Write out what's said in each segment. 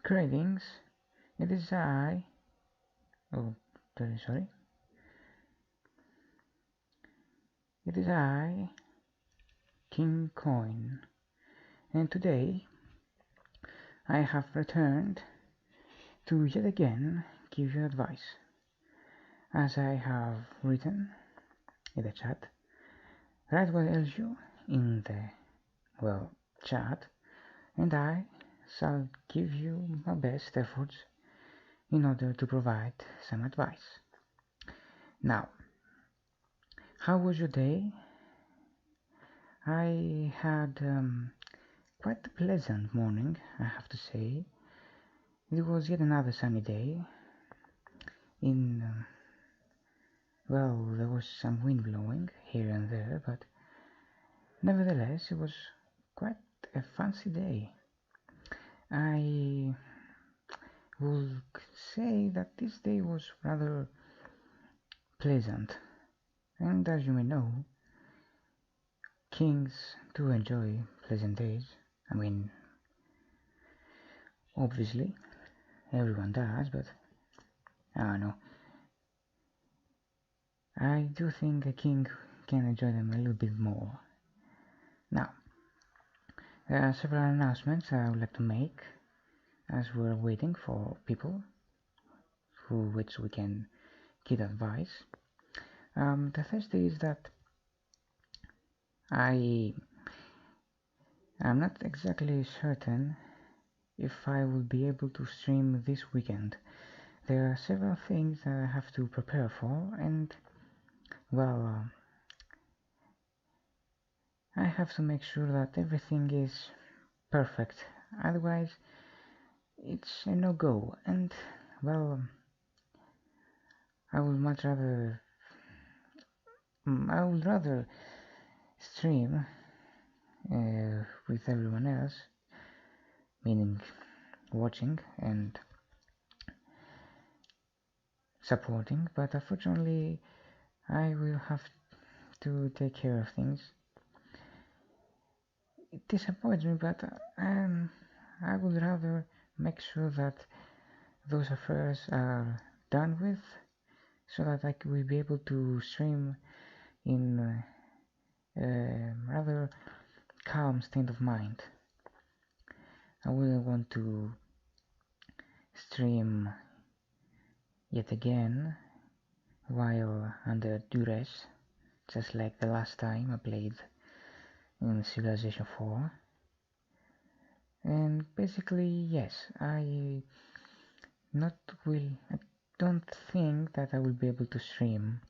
Greetings, it is I. Oh, very sorry. It is I, King Coin, and today I have returned to yet again give you advice, as I have written in the chat. Write what else you in the chat, and I shall give you my best efforts in order to provide some advice. Now, how was your day? I had quite a pleasant morning, I have to say. It was yet another sunny day. There was some wind blowing here and there, but nevertheless, it was quite a fancy day. I would say that this day was rather pleasant, and as you may know, kings do enjoy pleasant days. I mean, obviously, everyone does, but I don't know. I do think a king can enjoy them a little bit more. Now, there are several announcements I would like to make as we're waiting for people through which we can get advice. The first is that I am not exactly certain if I will be able to stream this weekend. There are several things that I have to prepare for, and I have to make sure that everything is perfect, otherwise it's a no-go. And I would rather stream with everyone else, meaning watching and supporting, but unfortunately I will have to take care of things. It disappoints me, but I would rather make sure that those affairs are done with, so that I will be able to stream in a rather calm state of mind. I wouldn't want to stream yet again while under duress, just like the last time I played in Civilization 4. And basically, yes, I don't think that I will be able to stream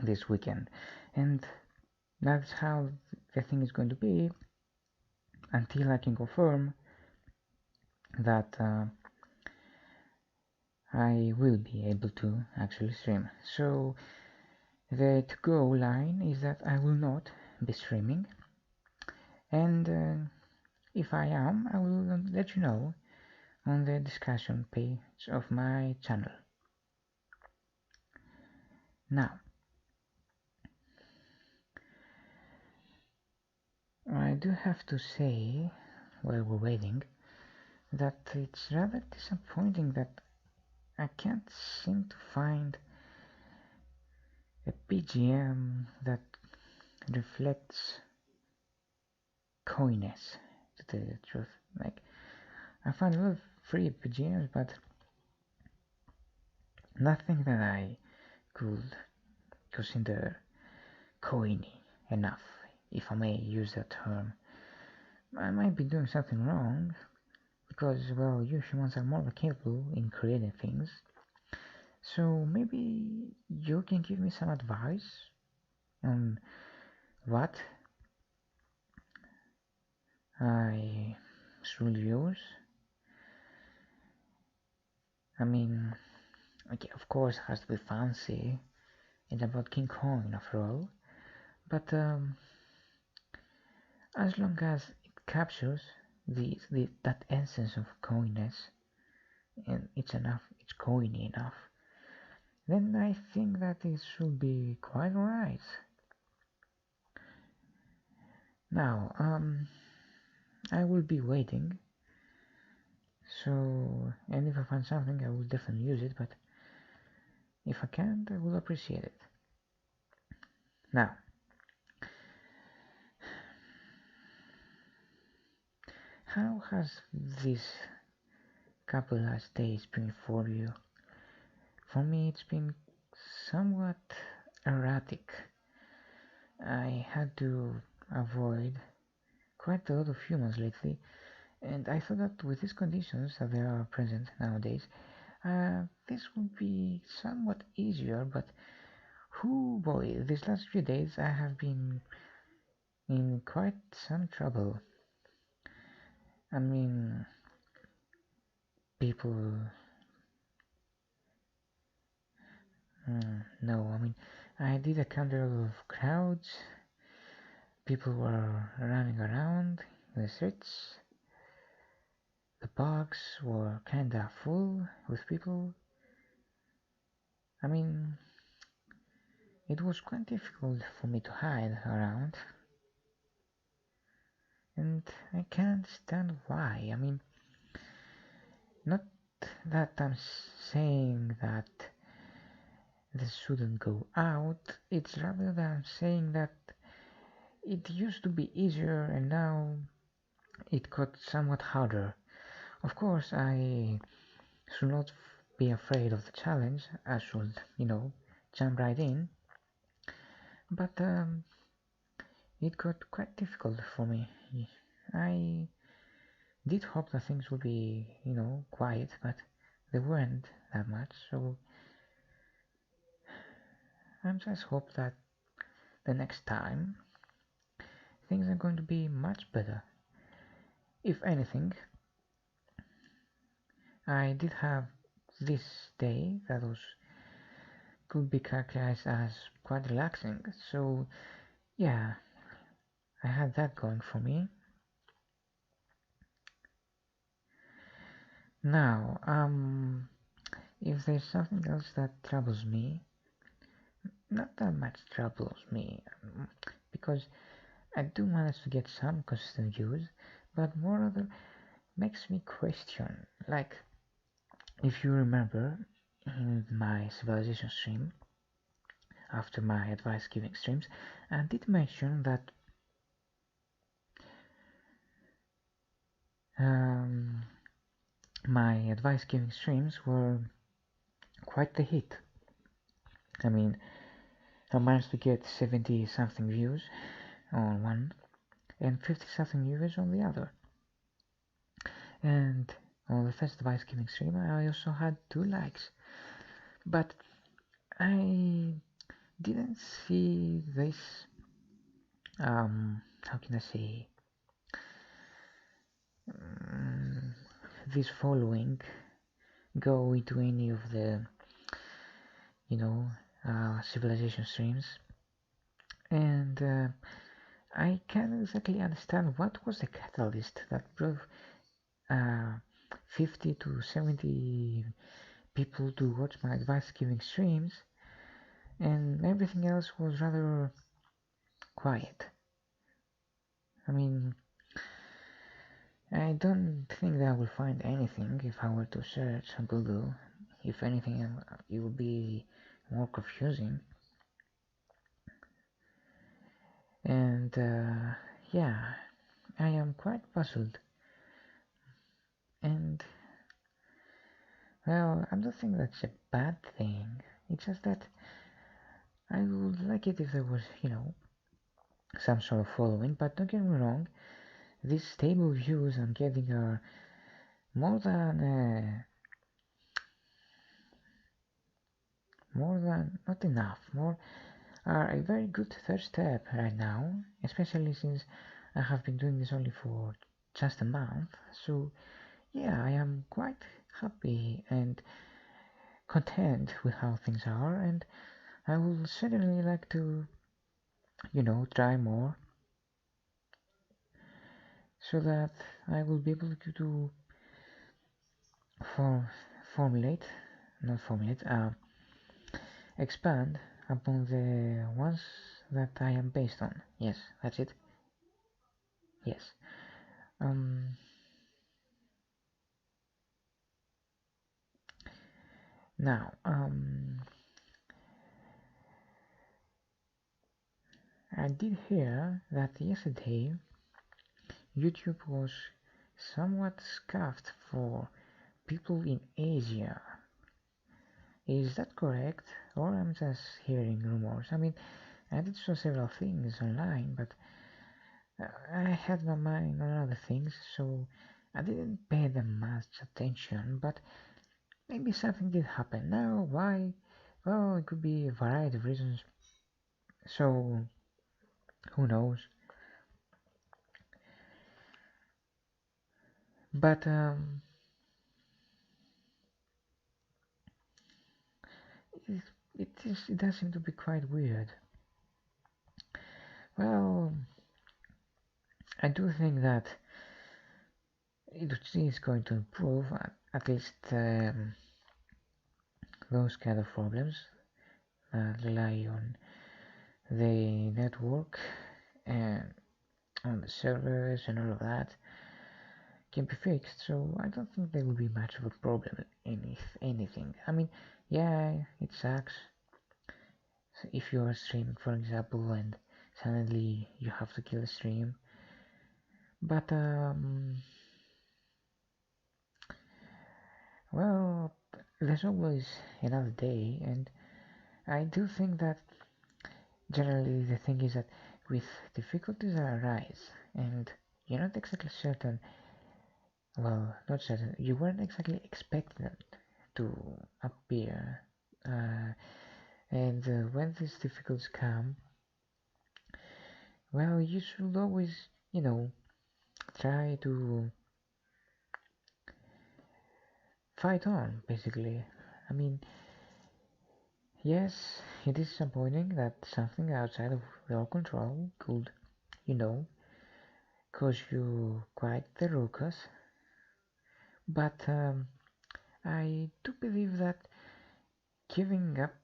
this weekend, and that's how the thing is going to be until I can confirm that I will be able to actually stream. So the to-go line is that I will not be streaming, and if I am, I will let you know on the discussion page of my channel. Now, I do have to say, while we're waiting, that it's rather disappointing that I can't seem to find a BGM that reflects coyness, to tell you the truth. Like, I found a lot of free BGMs, but nothing that I could consider coiny enough, if I may use that term. I might be doing something wrong, because, you humans are more capable in creating things. So maybe you can give me some advice on what I should use. I mean, okay, of course it has to be fancy. It's about King Kong after all. But as long as it captures that essence of coyness, and it's coiny enough, then I think that it should be quite alright. Now, I will be waiting So, and if I find something, I will definitely use it, but if I can't, I will appreciate it. Now, how has this couple last days been for you? For me, it's been somewhat erratic. I had to avoid quite a lot of humans lately, and I thought that with these conditions that they are present nowadays, this would be somewhat easier, but whoo boy, these last few days I have been in quite some trouble. I mean, people. No, I mean, I did encounter a lot of crowds. People were running around in the streets. The parks were kinda full with people. I mean, it was quite difficult for me to hide around. And I can't stand why. I mean, not that I'm saying that this shouldn't go out, it's rather that I'm saying that it used to be easier and now it got somewhat harder. Of course, I should not be afraid of the challenge. I should, jump right in. But it got quite difficult for me. I did hope that things would be, quiet, but they weren't that much. So I just hope that the next time things are going to be much better. If anything, I did have this day that was could be characterized as quite relaxing. So yeah, I had that going for me. Now, if there's something else that troubles me, not that much troubles me, because I do manage to get some consistent views, but moreover makes me question. Like, if you remember in my civilization stream, after my advice giving streams, I did mention that my advice giving streams were quite the hit. I mean, I managed to get 70 something views on one and 50 something views on the other. And on the first advice giving stream, I also had 2 likes. But I didn't see this, how can I say, this following go into any of the, civilization streams. And I can't exactly understand what was the catalyst that brought 50 to 70 people to watch my advice giving streams, and everything else was rather quiet. I mean, I don't think that I will find anything if I were to search on Google. If anything, it would be more confusing. And yeah, I am quite puzzled. And well, I don't think that's a bad thing. It's just that I would like it if there was, some sort of following. But don't get me wrong, these stable views I'm getting are more than not enough. More are a very good first step right now, especially since I have been doing this only for just a month. So yeah, I am quite happy and content with how things are, and I will certainly like to, try more so that I will be able to for formulate, not formulate, expand upon the ones that I am based on. Yes, that's it. Yes. Um, Now, I did hear that yesterday YouTube was somewhat scuffed for people in Asia. Is that correct? Or I'm just hearing rumors? I mean, I did saw several things online, but I had my mind on other things, so I didn't pay them much attention, but maybe something did happen. Now, why? Well, it could be a variety of reasons, so who knows? But it, it does seem to be quite weird. Well, I do think that it is going to improve at least those kind of problems that rely on the network and on the servers and all of that can be fixed. So I don't think there will be much of a problem in anything. I mean, yeah, it sucks if you are streaming, for example, and suddenly you have to kill the stream. But well, there's always another day, and I do think that generally the thing is that with difficulties that arise, and you're not exactly certain, well, not certain, you weren't exactly expecting them to appear, and when these difficulties come, well, you should always, you know, try to fight on, basically. I mean, yes, it is disappointing that something outside of your control could, you know, cause you quite the ruckus, but I do believe that giving up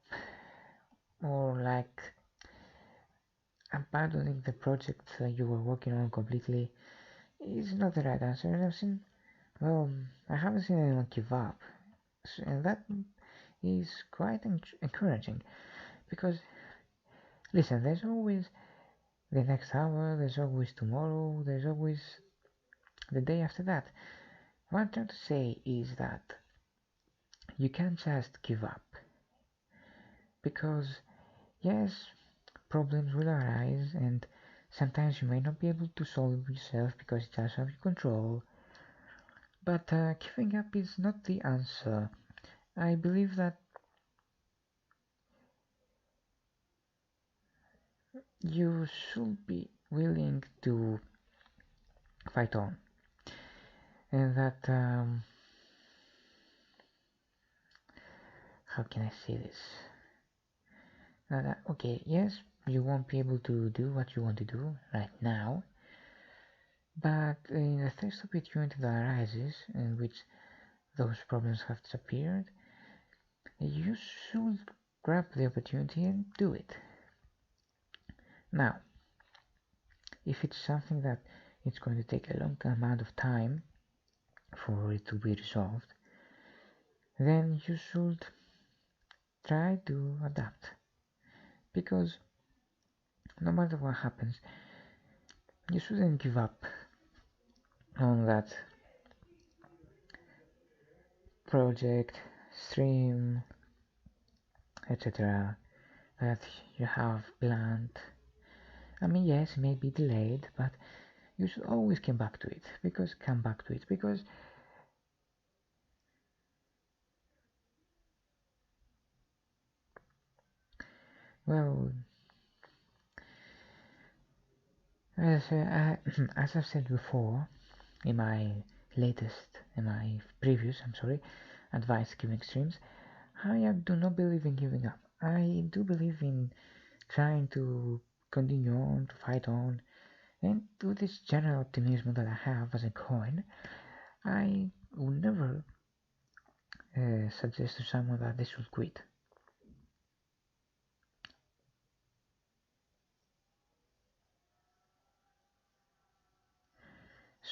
or like abandoning the project that you were working on completely is not the right answer. And I've seen, well, I haven't seen anyone give up, and that is quite encouraging because listen, there's always the next hour, there's always tomorrow, there's always the day after that. What I'm trying to say is that you can't just give up because yes, problems will arise and sometimes you may not be able to solve it yourself because it's out of your control, but giving up is not the answer. I believe that you should be willing to fight on, and that how can I say this? That okay, yes, you won't be able to do what you want to do right now, but in the first opportunity that arises in which those problems have disappeared, you should grab the opportunity and do it. Now, if it's something that it's going to take a long amount of time for it to be resolved, then you should try to adapt. Because no matter what happens, you shouldn't give up on that project, stream, etc. that you have planned. I mean, yes, it may be delayed, but you should always come back to it because well, as I've said before in my previous, I'm sorry, advice giving streams, I do not believe in giving up. I do believe in trying to continue on, to fight on, and to this general optimism that I have as a coin. I would never suggest to someone that they should quit.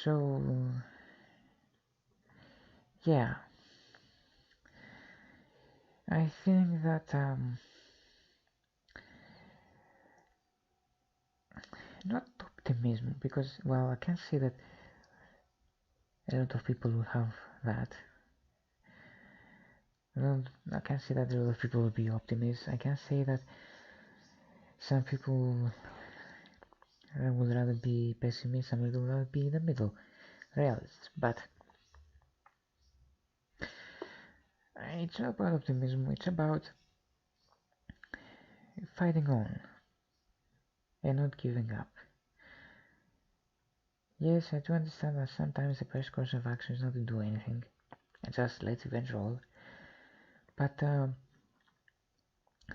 So, yeah, I think that not optimism, because well, I can see that a lot of people will have that. Well, I can see that a lot of people will be optimists. I can say that some people would rather be pessimists, some people would rather be in the middle, realists. But it's not about optimism, it's about fighting on and not giving up. Yes, I do understand that sometimes the best course of action is not to do anything and just let events roll, but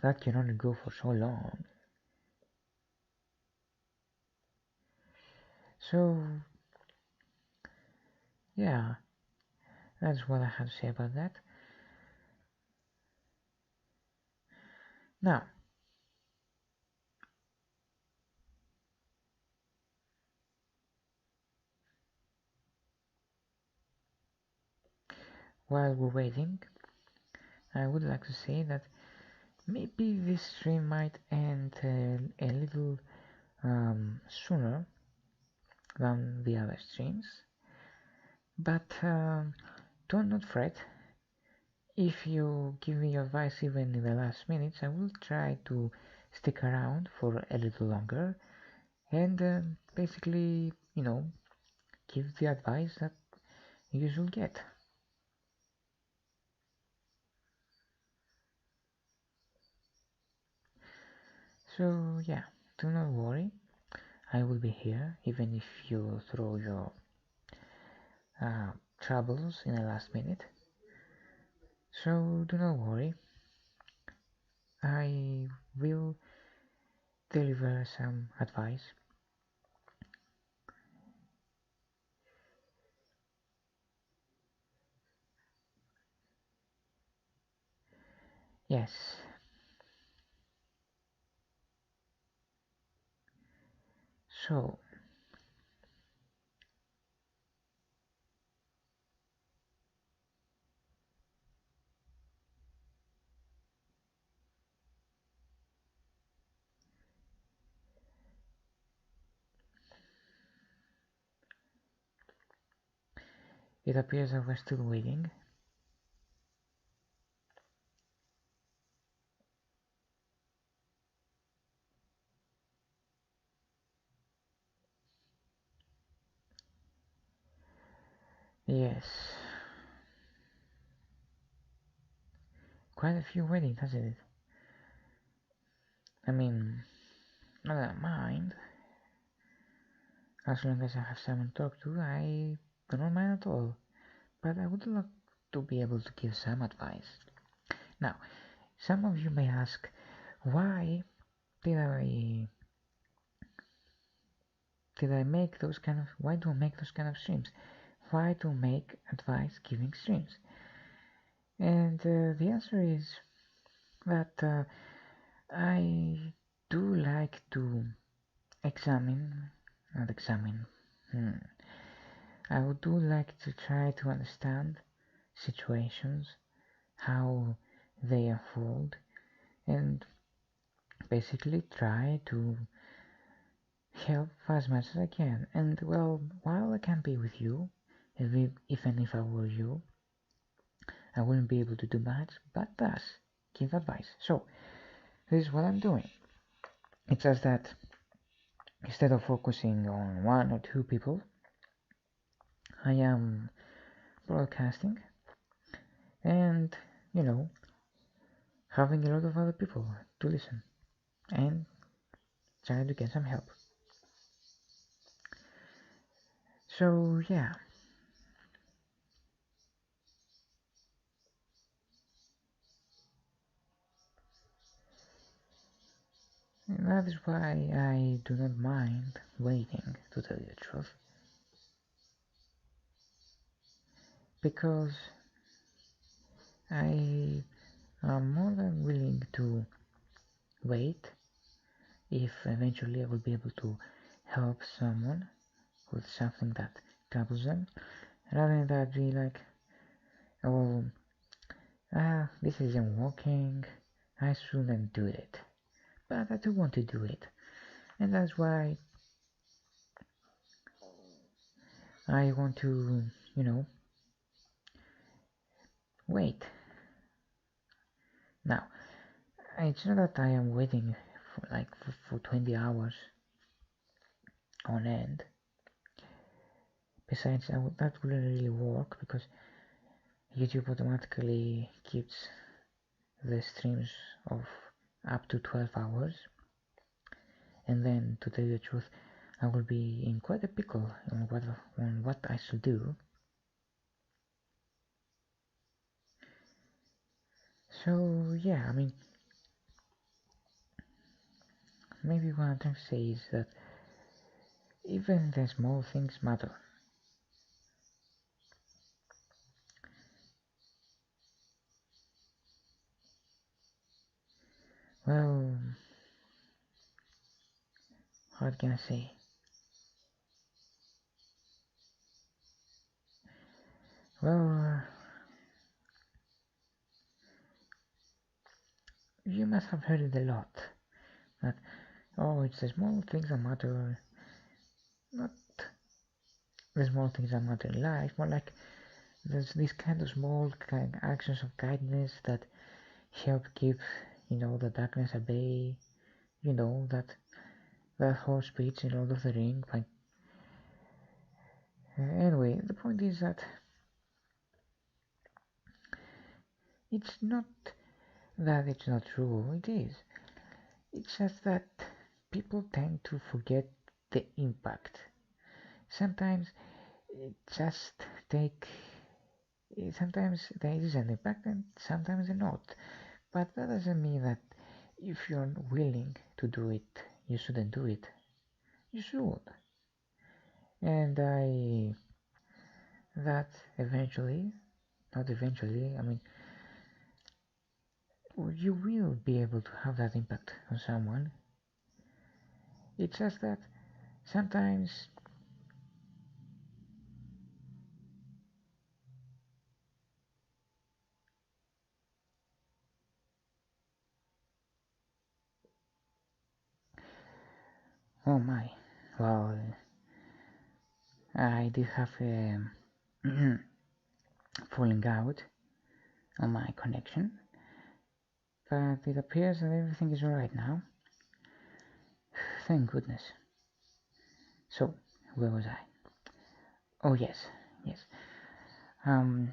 that can only go for so long. So, yeah, that's what I have to say about that. Now, while we're waiting, I would like to say that maybe this stream might end a little sooner than the other streams, but do not fret. If you give me your advice even in the last minutes, I will try to stick around for a little longer and basically, give the advice that you should get. So yeah, do not worry. I will be here even if you throw your troubles in the last minute. So do not worry. I will deliver some advice. Yes. So it appears that we're still waiting. Yes. Quite a few waiting, hasn't it? I mean, not that I mind. As long as I have someone to talk to, I do not mind at all. But I would like to be able to give some advice. Now, some of you may ask, why did I make those kind of why do I make those kind of streams? Why do I make advice giving streams? And the answer is that I do like to examine, not examine. I would do like to try to understand situations, how they unfold, and basically try to help as much as I can. And well, while I can be with you, even if I were you, I wouldn't be able to do much, but thus give advice. So this is what I'm doing. It's just that instead of focusing on one or two people, I am broadcasting and, having a lot of other people to listen and trying to get some help. So yeah, that is why I do not mind waiting, to tell you the truth, because I am more than willing to wait if eventually I will be able to help someone with something that troubles them, rather than that be like, oh, This isn't working, I shouldn't do it. But I do want to do it. And that's why I want to, wait. Now, it's not that I am waiting for 20 hours on end. Besides, that wouldn't really work because YouTube automatically keeps the streams of up to 12 hours. And then, to tell you the truth, I will be in quite a pickle on what I should do. So yeah, I mean, maybe what I'm trying to say is that even the small things matter. Well, what can I say? Well, you must have heard it a lot. That, oh, it's the small things that matter, not the small things that matter in life, more like there's these kind of small actions of kindness that help keep, the darkness at bay. That whole speech in Lord of the Ring. Like, anyway, the point is that it's not that it's not true. It is. It's just that people tend to forget the impact. Sometimes it just take. Sometimes there is an impact and sometimes not. But that doesn't mean that if you're willing to do it, you shouldn't do it. You should. And that eventually, not eventually, I mean, you will be able to have that impact on someone. It's just that sometimes oh my, well, I did have a falling out on my connection, but it appears that everything is alright now. Thank goodness. So, where was I? Oh yes, yes. Um,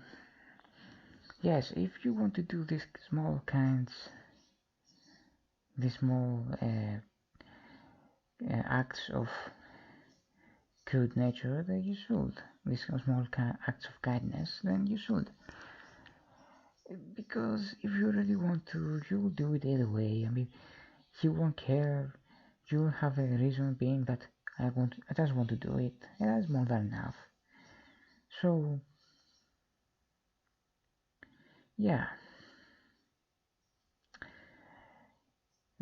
yes, if you want to do these small acts of good nature, then you should. These small acts of kindness, then you should. Because if you really want to, you'll do it either way. I mean, you won't care. You'll have a reason being that I just want to do it, and that's more than enough. So, yeah.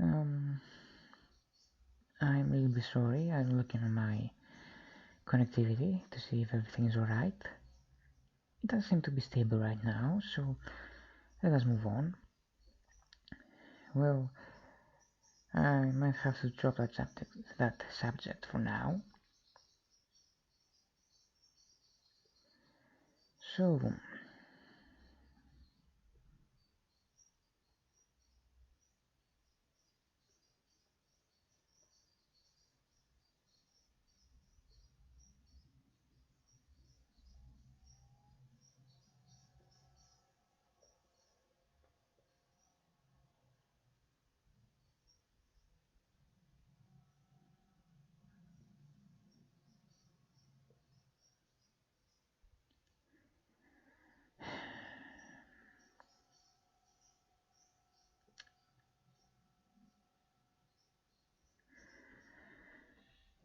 Um, I'm a little bit sorry. I'm looking at my connectivity to see if everything is alright. It does seem to be stable right now, so let us move on. Well, I might have to drop that subject for now. So,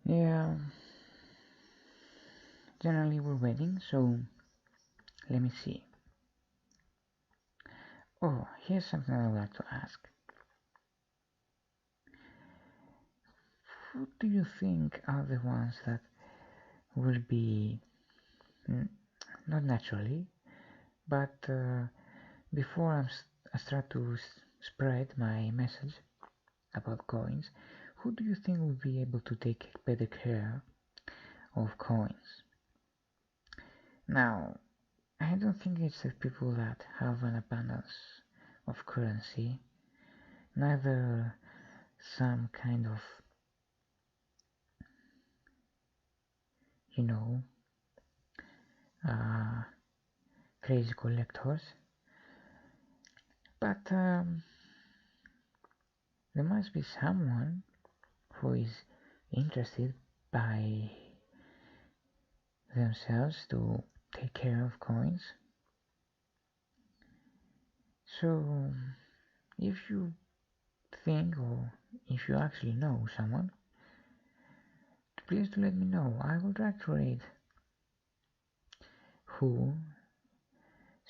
yeah, generally we're waiting, so let me see. Oh, here's something I would like to ask. Who do you think are the ones that will be, not naturally, but before I start to spread my message about coins, who do you think will be able to take better care of coins? Now, I don't think it's the people that have an abundance of currency, neither some kind of, you know, uh, crazy collectors, but there must be someone who is interested by themselves to take care of coins. So, if you think or if you actually know someone, please do let me know. I would like to read who,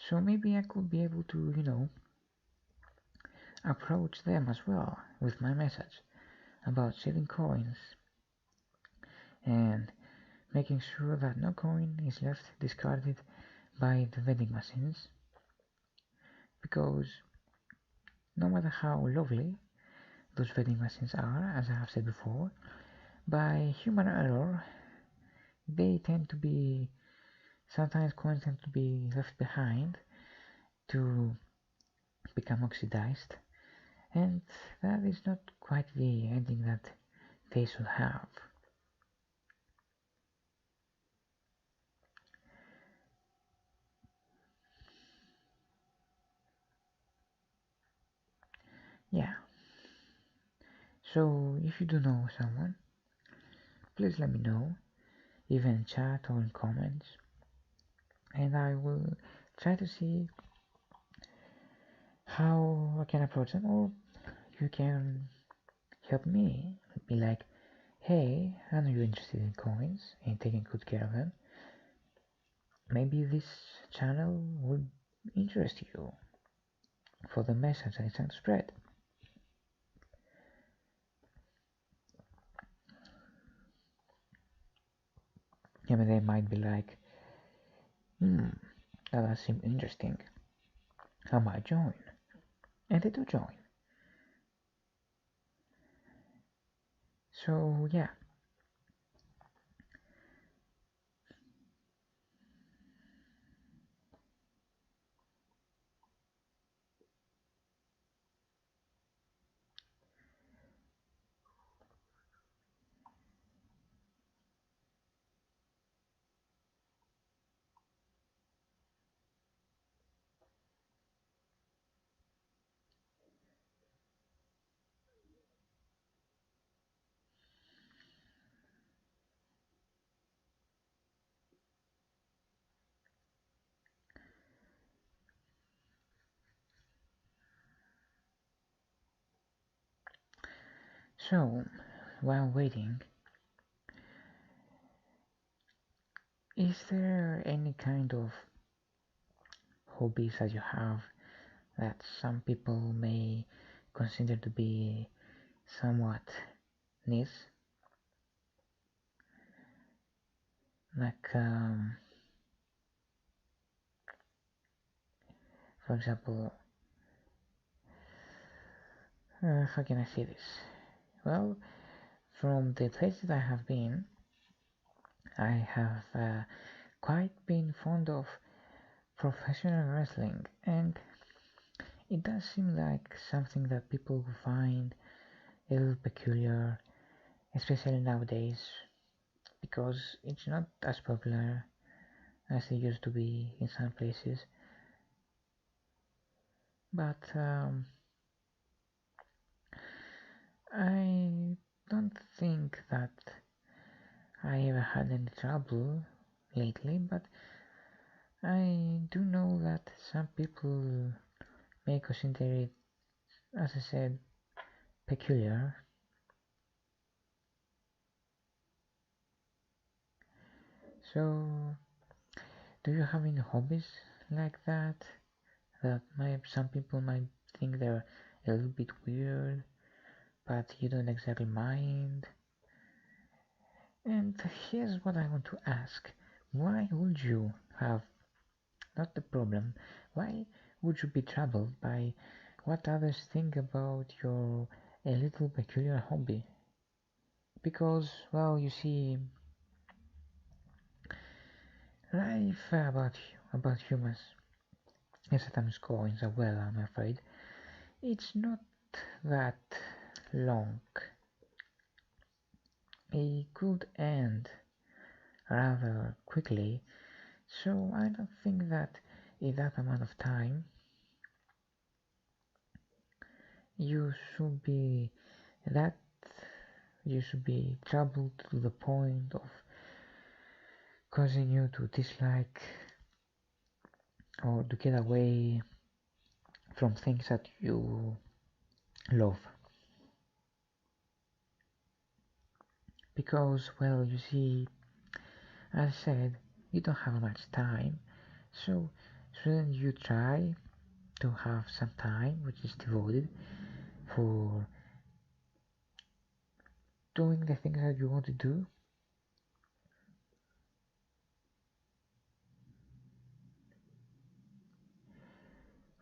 so maybe I could be able to, approach them as well with my message about saving coins and making sure that no coin is left discarded by the vending machines, because no matter how lovely those vending machines are, as I have said before, by human error they tend to be, sometimes coins tend to be left behind to become oxidized, and that is not quite the ending that they should have. Yeah, so if you do know someone, please let me know, even in chat or in comments, and I will try to see how I can approach them, or you can help me, be like, hey, I know you're interested in coins and taking good care of them. Maybe this channel would interest you for the message I trying to spread. Yeah, but they might be like, that does seem interesting. I might join. And they do join. So, yeah. So, while waiting, is there any kind of hobbies that you have that some people may consider to be somewhat niche? Like, for example, how can I say this? Well, from the places I have been, I have quite been fond of professional wrestling, and it does seem like something that people find a little peculiar, especially nowadays, because it's not as popular as it used to be in some places. But I don't think that I ever had any trouble lately, but I do know that some people may consider it, as I said, peculiar. So, do you have any hobbies like that some people might think they're a little bit weird, but you don't exactly mind? And here's what I want to ask. Why would you have, not the problem, why would you be troubled by what others think about your a little peculiar hobby? Because, well, you see, life about humans is sometimes going so well, I'm afraid. It's not that long. It could end rather quickly, so I don't think that in that amount of time you should be that you should be troubled to the point of causing you to dislike or to get away from things that you love. Because, well, you see, as I said, you don't have much time, so shouldn't you try to have some time which is devoted for doing the things that you want to do?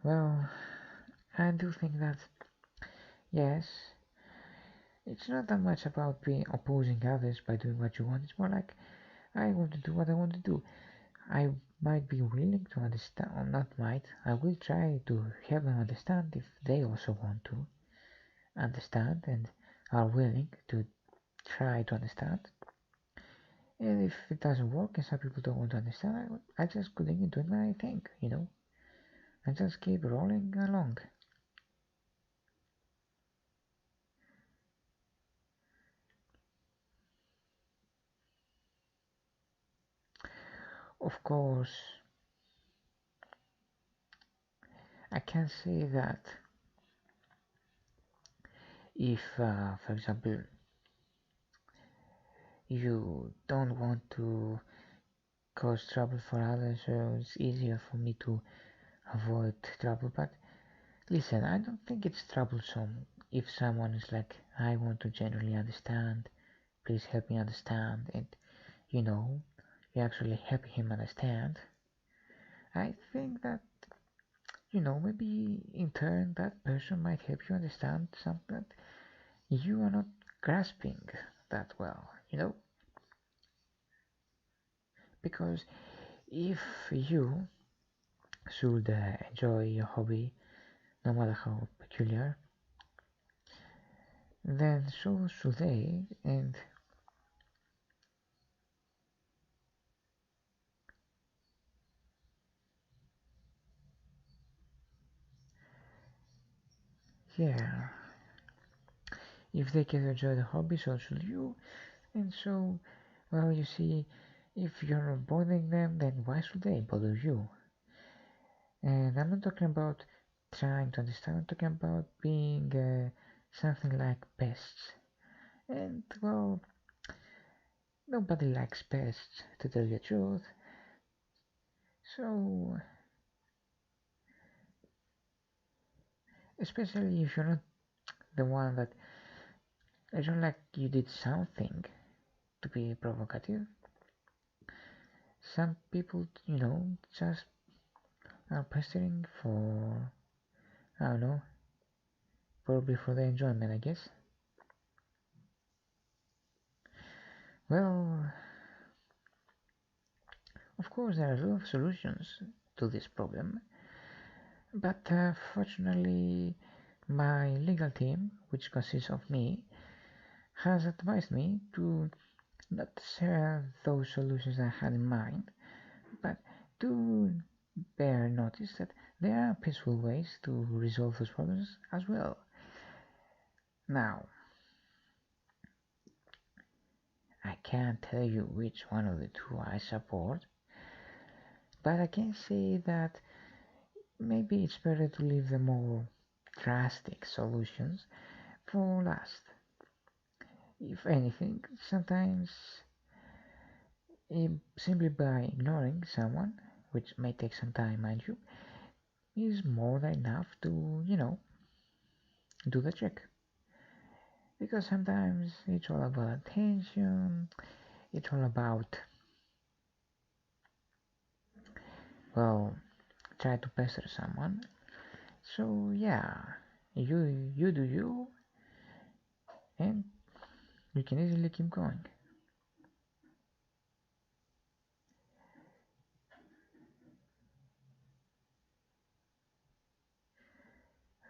Well, I do think that yes, it's not that much about being opposing others by doing what you want. It's more like I want to do what I want to do. I might be willing to understand, or not might. I will try to help them understand if they also want to understand and are willing to try to understand. And if it doesn't work and some people don't want to understand, I just continue doing my thing, and just keep rolling along. Of course, I can say that if, for example, you don't want to cause trouble for others, so it's easier for me to avoid trouble. But listen, I don't think it's troublesome if someone is like, I want to genuinely understand, please help me understand, and you know, you actually help him understand. I think that, maybe in turn that person might help you understand something that you are not grasping that well, because if you should enjoy your hobby, no matter how peculiar, then so should they, and yeah, if they can enjoy the hobby, so should you, and so, well, you see, if you're not bothering them, then why should they bother you? And I'm not talking about trying to understand, I'm talking about being something like pests. And, well, nobody likes pests, to tell you the truth. So, especially if you're not the one that I don't like you did something to be provocative. Some people, just are pestering for, I don't know, probably for their enjoyment, I guess. Well, of course, there are a lot of solutions to this problem, but fortunately, my legal team, which consists of me, has advised me to not share those solutions I had in mind, but to bear notice that there are peaceful ways to resolve those problems as well. Now, I can't tell you which one of the two I support, but I can say that maybe it's better to leave the more drastic solutions for last. If anything, sometimes simply by ignoring someone, which may take some time, mind you, is more than enough to, do the trick. Because sometimes it's all about attention, it's all about, well, try to pester someone. So yeah, you do you, and you can easily keep going.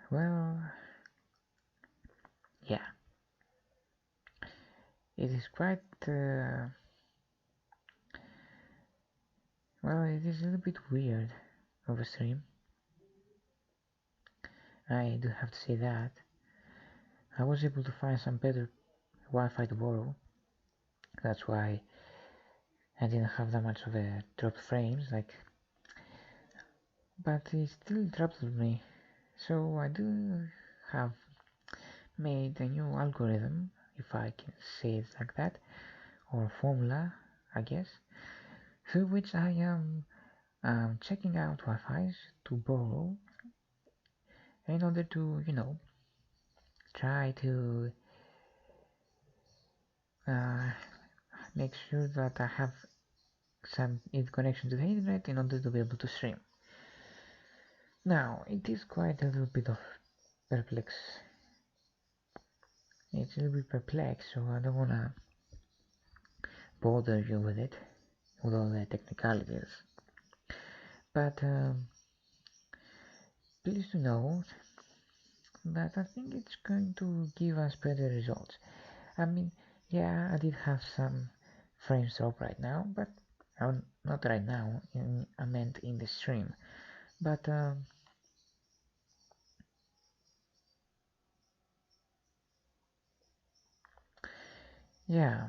Well, yeah, it is quite well, it is a little bit weird of a stream. I do have to say that. I was able to find some better Wi-Fi to borrow. That's why I didn't have that much of a dropped frames, but it still drops me. So I do have made a new algorithm, if I can say it like that, or formula, I guess, through which I am checking out Wi-Fi's to borrow in order to, try to uh, make sure that I have some connection to the internet in order to be able to stream. Now, it is quite a little bit of perplex. It's a little bit perplexed, so I don't wanna bother you with it, with all the technicalities. But please to know that I think it's going to give us better results. I mean, yeah, I did have some frames drop right now, but not right now. I meant in the stream. But yeah,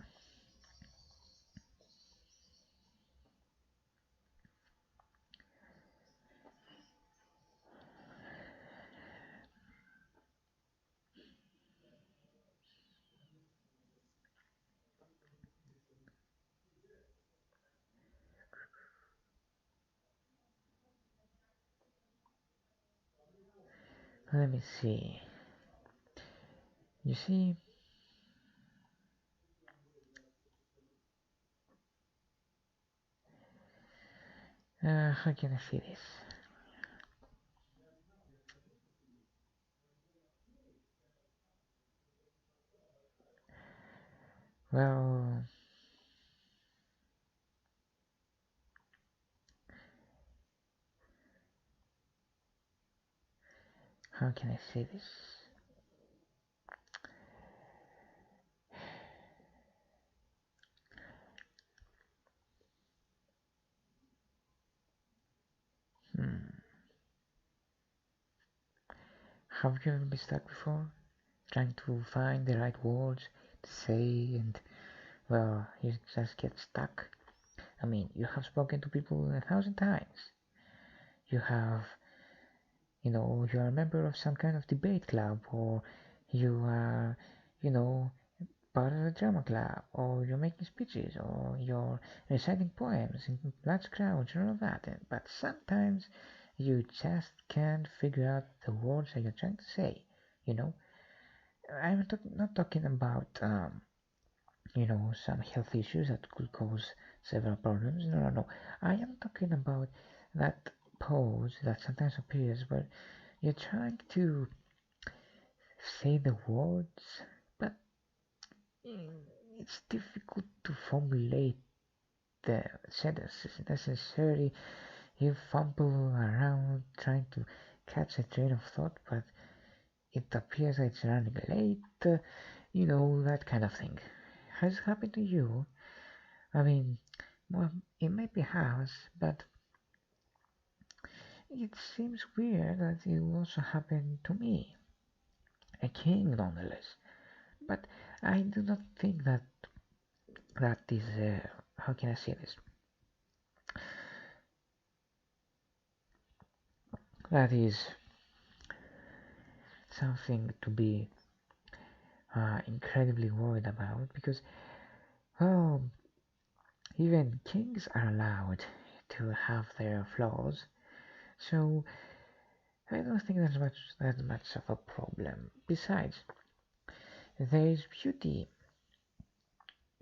let me see. You see, how can I see this? Well, how can I say this? Hmm. Have you ever been stuck before? Trying to find the right words to say, and well, you just get stuck. I mean, you have spoken to people 1,000 times. You have, you are a member of some kind of debate club, or you are, you know, part of a drama club, or you're making speeches, or you're reciting poems in large crowds, and all that. But sometimes you just can't figure out the words that you're trying to say. You know, not talking about some health issues that could cause several problems. No, no, no. I am talking about that pause that sometimes appears where you're trying to say the words, but it's difficult to formulate the sentences. Necessarily, you fumble around trying to catch a train of thought, but it appears that it's running late. That kind of thing. Has it happened to you? I mean, well, it maybe has, but it seems weird that it also happened to me, a king nonetheless. But I do not think that is, how can I say this? That is something to be incredibly worried about because, well, even kings are allowed to have their flaws, so I don't think there's that much of a problem. Besides, there is beauty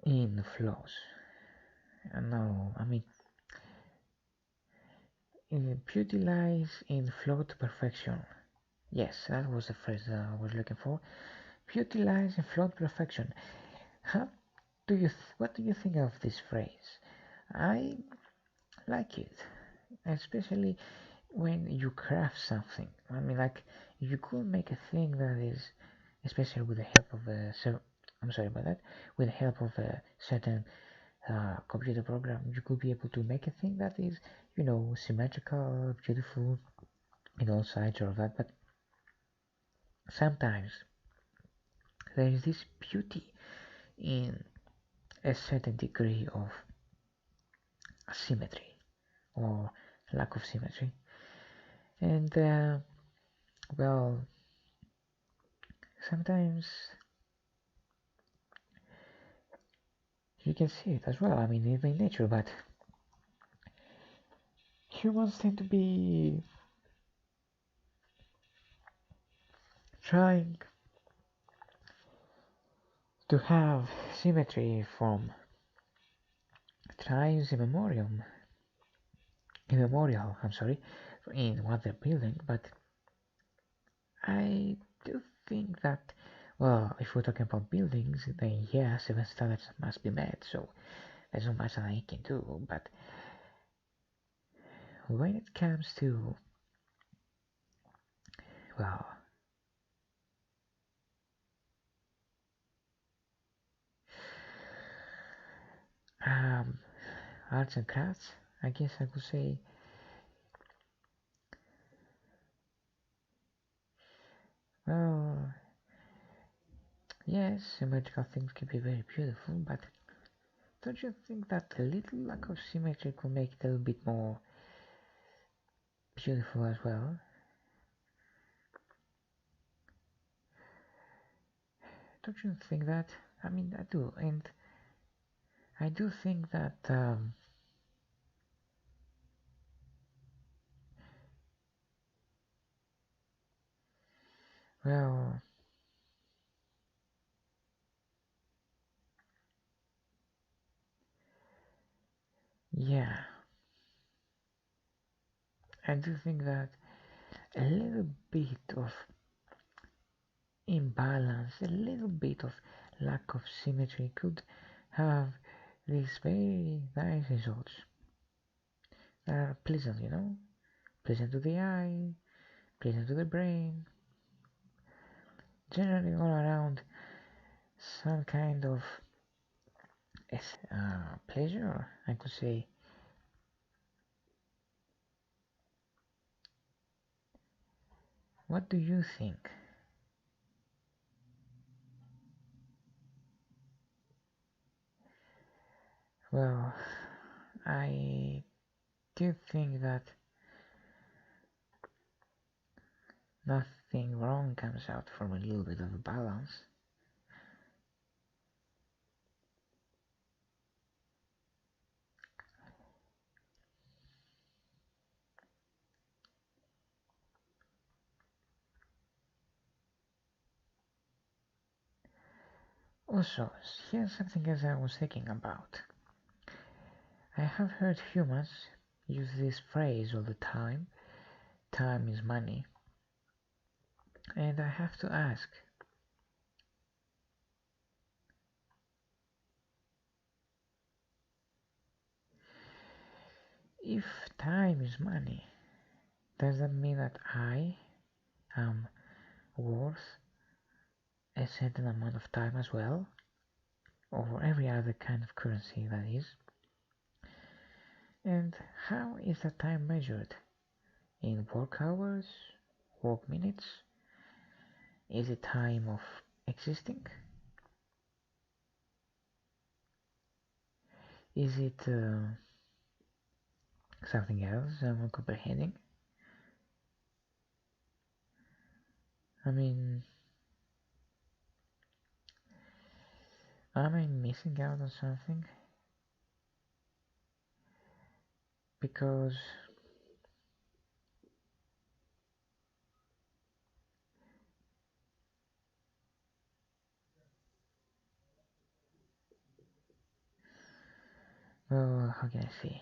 in flaws. No, I mean, Beauty lies in flow to perfection. Yes, that was the phrase I was looking for. Beauty lies in flow to perfection. How what do you think of this phrase? I like it, especially when you craft something. I mean, like, you could make a thing that is, especially with the help of I'm sorry about that, with the help of a certain computer program, you could be able to make a thing that is, symmetrical, beautiful in all sides or that. But sometimes there is this beauty in a certain degree of symmetry or lack of symmetry, and well, sometimes you can see it as well. I mean, even in nature, but humans tend to be trying to have symmetry from times immemorial, I'm sorry, in what they're building, but I do think that, well, if we're talking about buildings, then yeah, seven standards must be met, so there's not much that I can do, but when it comes to, well, um, arts and crafts, I guess I could say, well, yes, symmetrical things can be very beautiful, but don't you think that a little lack of symmetry could make it a little bit more beautiful as well? Don't you think that? I mean, I do, and I do think that, well, yeah, I do think that a little bit of imbalance, a little bit of lack of symmetry could have these very nice results that are pleasant, pleasant to the eye, pleasant to the brain, generally all around some kind of pleasure, I could say. What do you think? Well, I do think that nothing wrong comes out from a little bit of a balance. Also, here's something else I was thinking about. I have heard humans use this phrase all the time: time is money. And I have to ask, if time is money, does that mean that I am worth a certain amount of time as well? Or every other kind of currency, that is? And how is that time measured? In work hours? Work minutes? Is it time of existing? Is it something else I'm not comprehending? I mean, am I missing out on something? Because, well, how can I say?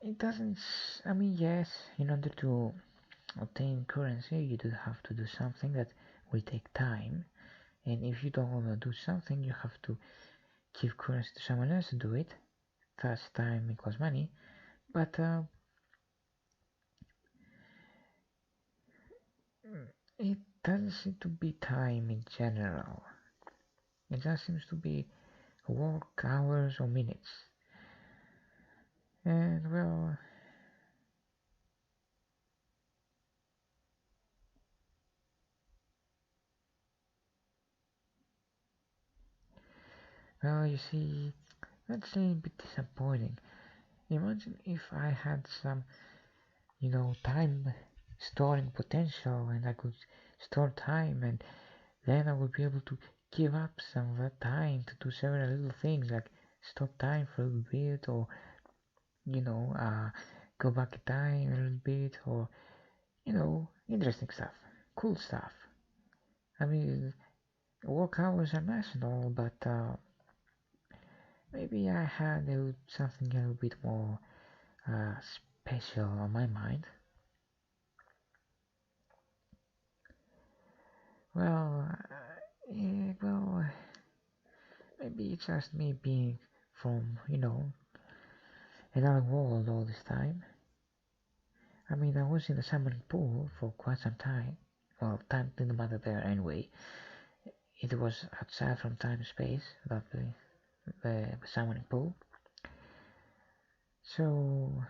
it doesn't. I mean, yes, in order to obtain currency, you do have to do something that will take time, and if you don't want to do something, you have to give currency to someone else to do it. Thus, time equals money. But it doesn't seem to be time in general. It just seems to be work hours or minutes. And well, you see, that's a bit disappointing. Imagine if I had some, time storing potential and I could store time and then I would be able to give up some of that time to do several little things like stop time for a little bit or, you know, uh, go back in time a little bit or, interesting stuff, cool stuff. I mean, work hours are nice and all, but maybe I had something a little bit more special on my mind. Well, well, maybe it's just me being from, another world all this time. I mean, I was in the summoning pool for quite some time. Well, time didn't matter there anyway. It was outside from time and space, the summoning pool. So,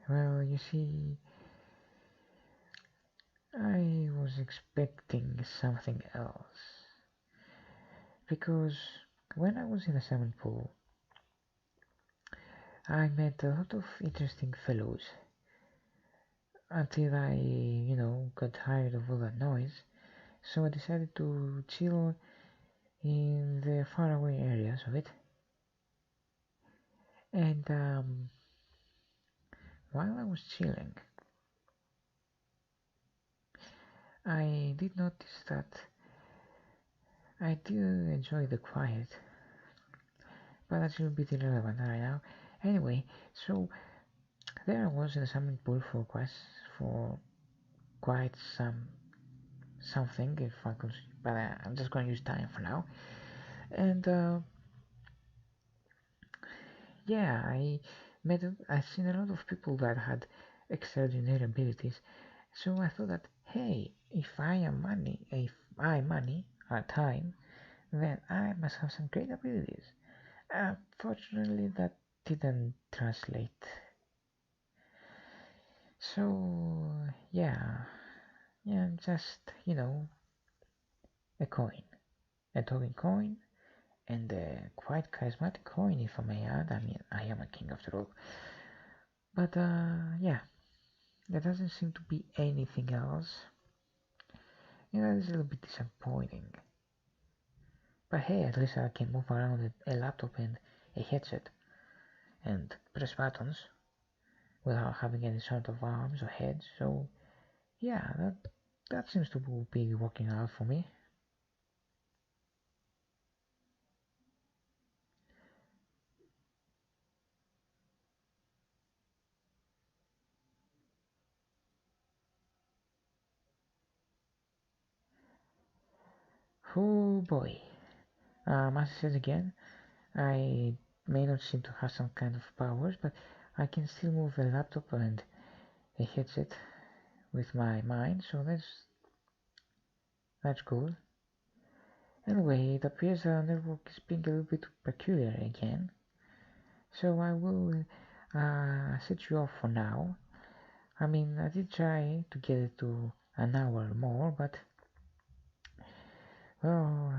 well, you see, I was expecting something else. Because when I was in the summoning pool, I met a lot of interesting fellows until I, got tired of all that noise. So I decided to chill in the faraway areas of it. And while I was chilling, I did notice that I do enjoy the quiet, but that's a little bit irrelevant right now. Anyway, so there I was in the swimming pool for quite something, if I could, but I'm just going to use time for now. And yeah, I've seen a lot of people that had extraordinary abilities. So I thought that, hey, if I money are time, then I must have some great abilities. Unfortunately, that didn't translate. So yeah, just a coin, a token coin, and a quite charismatic coin, if I may add. I mean, I am a king after all. But yeah, there doesn't seem to be anything else. It's a little bit disappointing. But hey, at least I can move around with a laptop and a headset and press buttons without having any sort of arms or heads. So yeah, that seems to be working out for me. Oh boy. As I said again, I may not seem to have some kind of powers, but I can still move a laptop and a headset with my mind, so that's cool. Anyway, it appears our network is being a little bit peculiar again, so I will set you off for now. I mean, I did try to get it to an hour more, but well,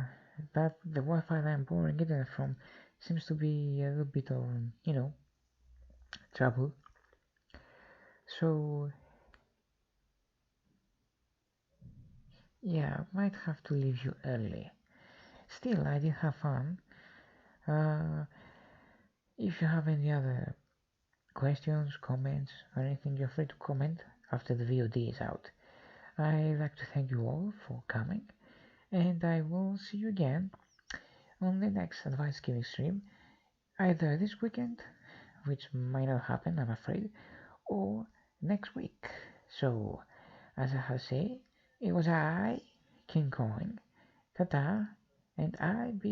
that the Wi-Fi that I'm borrowing internet from seems to be a little bit of, trouble. So yeah, might have to leave you early. Still, I did have fun. Uh, if you have any other questions, comments, or anything, you're free to comment after the VOD is out. I'd like to thank you all for coming, and I will see you again on the next advice giving stream, either this weekend, which might not happen, I'm afraid, or next week. So, as I have said, it was I, King Coin, Tata, and I be